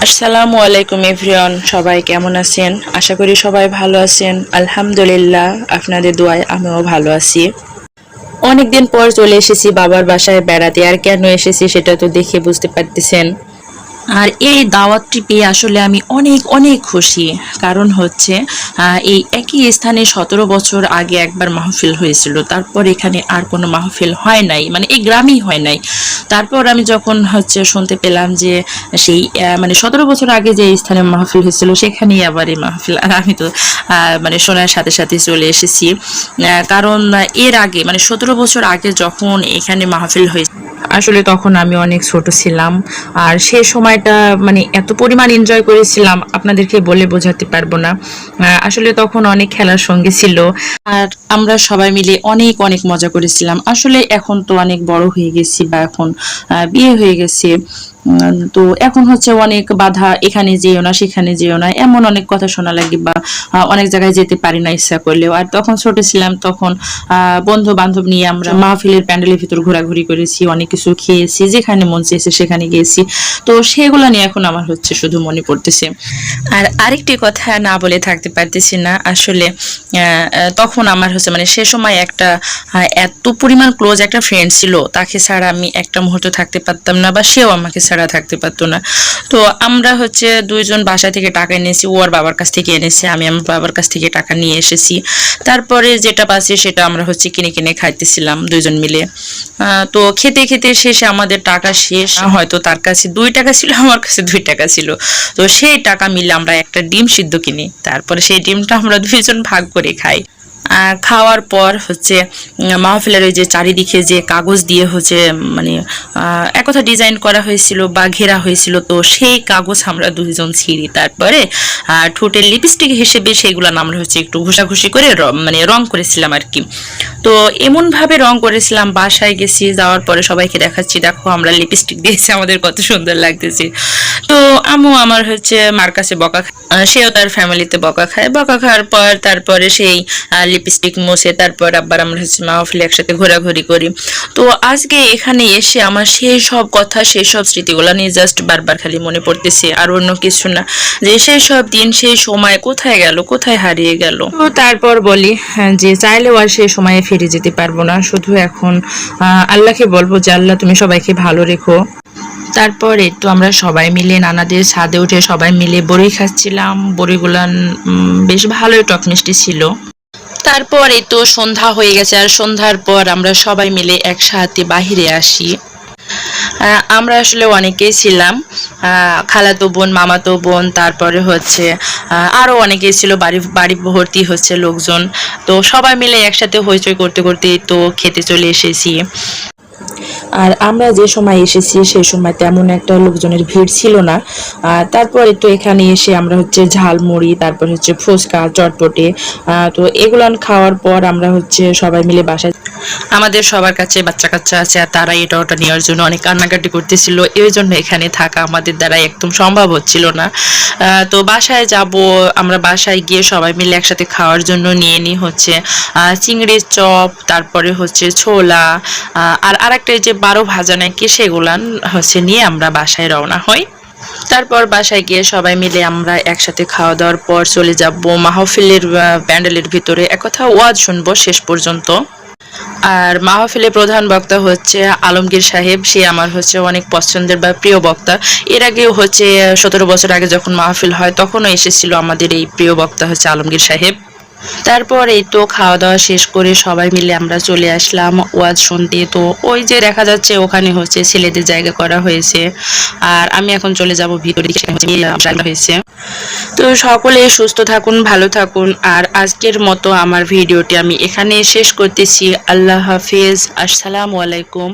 আসসালামু আলাইকুম এভরিওয়ান, সবাই কেমন আছেন? আশা করি সবাই ভালো আছেন। আলহামদুলিল্লাহ, আপনাদের দোয়ায় আমিও ভালো আছি। অনেকদিন পর চলে এসেছি বাবার বাসায় বেড়াতে। আর কেন এসেছি সেটা তো দেখে বুঝতে পারতেছেন। আর এই দাওয়াতটি পেয়ে আসলে আমি অনেক অনেক খুশি। কারণ হচ্ছে এই একই স্থানে 17 বছর আগে একবার মাহফিল হয়েছিল, তারপর এখানে আর কোনো মাহফিল হয় নাই, মানে এই গ্রামেই হয় নাই। তারপর আমি যখন শুনতে পেলাম যে সেই মানে 17 বছর আগে যে স্থানে মাহফিল হয়েছিল সেখানেই আবার এই মাহফিল, আর আমি তো মানে শোনার সাথে সাথে চলে এসেছি। কারণ এর আগে মানে 17 বছর আগে যখন এখানে মাহফিল হয়েছে, আসলে তখন আমি অনেক ছোট ছিলাম। আর সেই সময়টা মানে এত পরিমাণ এনজয় করেছিলাম আপনাদেরকে বলে বোঝাতে পারবো না। আসলে তখন অনেক খেলার সঙ্গে ছিল, আর আমরা সবাই মিলে অনেক অনেক মজা করেছিলাম। আসলে এখন তো অনেক বড় হয়ে গেছি, বা এখন বিয়ে হয়ে গেছে। তো এখন অনেক বাধা, এখানে যেও না সেখানে যেও না, এমন অনেক কথা শোনা লাগে, বা অনেক জায়গায় যেতে পারি না ইচ্ছা করলেও। আর তখন ছোট ছিলাম, তখন বন্ধু বান্ধব নিয়ে আমরা মাহফিলের প্যান্ডেলের ভিতর ঘোরাঘুরি করেছি, অনেক কিছু খেয়েছি, যেখানে মন চেয়েছে সেখানে গিয়েছি। তো সেগুলো নিয়ে এখন আমার শুধু মনে পড়তেছে। আর আরেকটি কথা না বলে থাকতে পারতেছি না। আসলে তখন আমার মানে সে সময় একটা এত পরিমাণ ক্লোজ একটা ফ্রেন্ড ছিল, তাকে ছাড়া আমি একটা মুহূর্ত থাকতে পারতাম না, বা সেও আমাকে ছাড়া থাকতে পারতো না। তো আমরা দুইজন বাসা থেকে টাকা এনেছি, ও আর বাবার কাছ থেকে এনেছে, আমি আমার বাবার কাছ থেকে টাকা নিয়ে এসেছি। তারপরে যেটা পাচ্ছি সেটা আমরা কিনে কিনে খাইতেছিলাম দুইজন মিলে। তো খেতে খেতে শেষে আমাদের টাকা শেষ, হয়তো তার কাছে 2 টাকা ছিল, আমার কাছে 2 টাকা ছিল। তো সেই টাকা মিলে আমরা একটা ডিম সিদ্ধ কিনি, তারপরে সেই ডিমটা আমরা দুইজন ভাগ করে খাই। আর খাওয়ার পর মাহফিলের ওই যে চারিদিকে যে কাগজ দিয়ে মানে এক কথা ডিজাইন করা হয়েছিল বা ঘেরা হয়েছিল, তো সেই কাগজ আমরা দুইজন ছিঁড়ি। তারপরে ঠোঁটের লিপস্টিক হিসেবে সেগুলো আমরা একটু ঘষাঘষি করে মানে রং করেছিলাম আর কি। তো এমন ভাবে রং করেছিলাম, বাসায় গেছি, যাওয়ার পরে সবাইকে দেখাচ্ছি, দেখো আমরা লিপস্টিক দিয়েছি, আমাদের কত সুন্দর লাগতেছে। তো আম্মু আমার মার কাছে বকা খায়, সেও তার ফ্যামিলিতে বকা খায়। বকা খাওয়ার পর তারপরে সেই লিপস্টিক মুছে তারপর আবার আমরা মাহফিলে একসাথে ঘোরাঘুরি করি। তো আজকে এখানে এসে আমার সেই সব কথা, সেই সব স্মৃতিগুলো নিয়ে জাস্ট বারবার খালি মনে পড়তেছে, আর অন্য কিছু না, যে সেই সব দিন সেই সময় কোথায় গেল, কোথায় হারিয়ে গেল। তো তারপর বলি যে চাইলেও আর সেই সময়ে ফিরে যেতে পারবো না। শুধু এখন আল্লাহকে বলবো যে আল্লাহ তুমি সবাইকে ভালো রেখো। তারপরে তো আমরা সবাই মিলে নানাদের ছাদে উঠে সবাই মিলে বড়ি খাচ্ছিলাম। বড়িগুলো বেশ ভালোই টক মিষ্টি ছিল। তারপরে তো সন্ধ্যা হয়ে গেছে, আর সন্ধ্যার পর আমরা সবাই মিলে একসাথে বাহিরে আসি। আমরা আসলে অনেকেই ছিলাম, খালাতো বোন, মামাতো বোন, তারপরে আরো অনেকেই ছিল, বাড়ি বাড়ি ভর্তি লোকজন। তো সবাই মিলে একসাথে হইচই করতে করতে তো খেতে চলে এসেছি। আর আমরা যে সময় এসেছি সেই সময় তেমন একটা লোকজনের ভিড় ছিল না। তারপরে তো এখানে এসে আমরা ঝালমুড়ি, তারপর ফুচকা, চটপটে, তো এগুলো খাওয়ার পর আমরা সবাই মিলে বাসায়। আমাদের সবার কাছে বাচ্চা কাচ্চা আছে, আর তারা এটা ওটা নেওয়ার জন্য অনেক কান্নাকাটি করতেছিল, এই জন্য এখানে থাকা আমাদের দ্বারা একদম সম্ভব হচ্ছিল না। তো বাসায় যাব, আমরা বাসায় গিয়ে সবাই মিলে একসাথে খাওয়ার জন্য নিয়ে নিই চিংড়ির চপ, তারপরে ছোলা, আর আরেকটা যে 12 ভাজা নাকি, সেগুলান নিয়ে আমরা বাসায় রওনা হই। তারপর বাসায় গিয়ে সবাই মিলে আমরা একসাথে খাওয়া দাওয়ার পর চলে যাব মাহফিলের প্যান্ডেলের ভিতরে, একথা ওয়াজ শুনবো শেষ পর্যন্ত। আর মাহফিলে প্রধান বক্তা আলমগীর সাহেব, সে আমার অনেক পছন্দের বা প্রিয় বক্তা। এর আগেও 17 বছর আগে যখন মাহফিল হয় তখনও এসেছিল আমাদের এই প্রিয় বক্তা আলমগীর সাহেব। তারপর এই তো খাওয়া দাওয়া শেষ করে সবাই মিলে আমরা চলে আসলাম ওয়াজ শুনতে। তো ওই যে দেখা যাচ্ছে ওখানে ছেলেদের জায়গা করা হয়েছে, আর আমি এখন চলে যাব ভিতরে, হয়েছে। তো সকলে সুস্থ থাকুন, ভালো থাকুন। আর আজকের মতো আমার ভিডিওটি আমি এখানে শেষ করতেছি। আল্লাহ হাফিজ, আসসালামু আলাইকুম।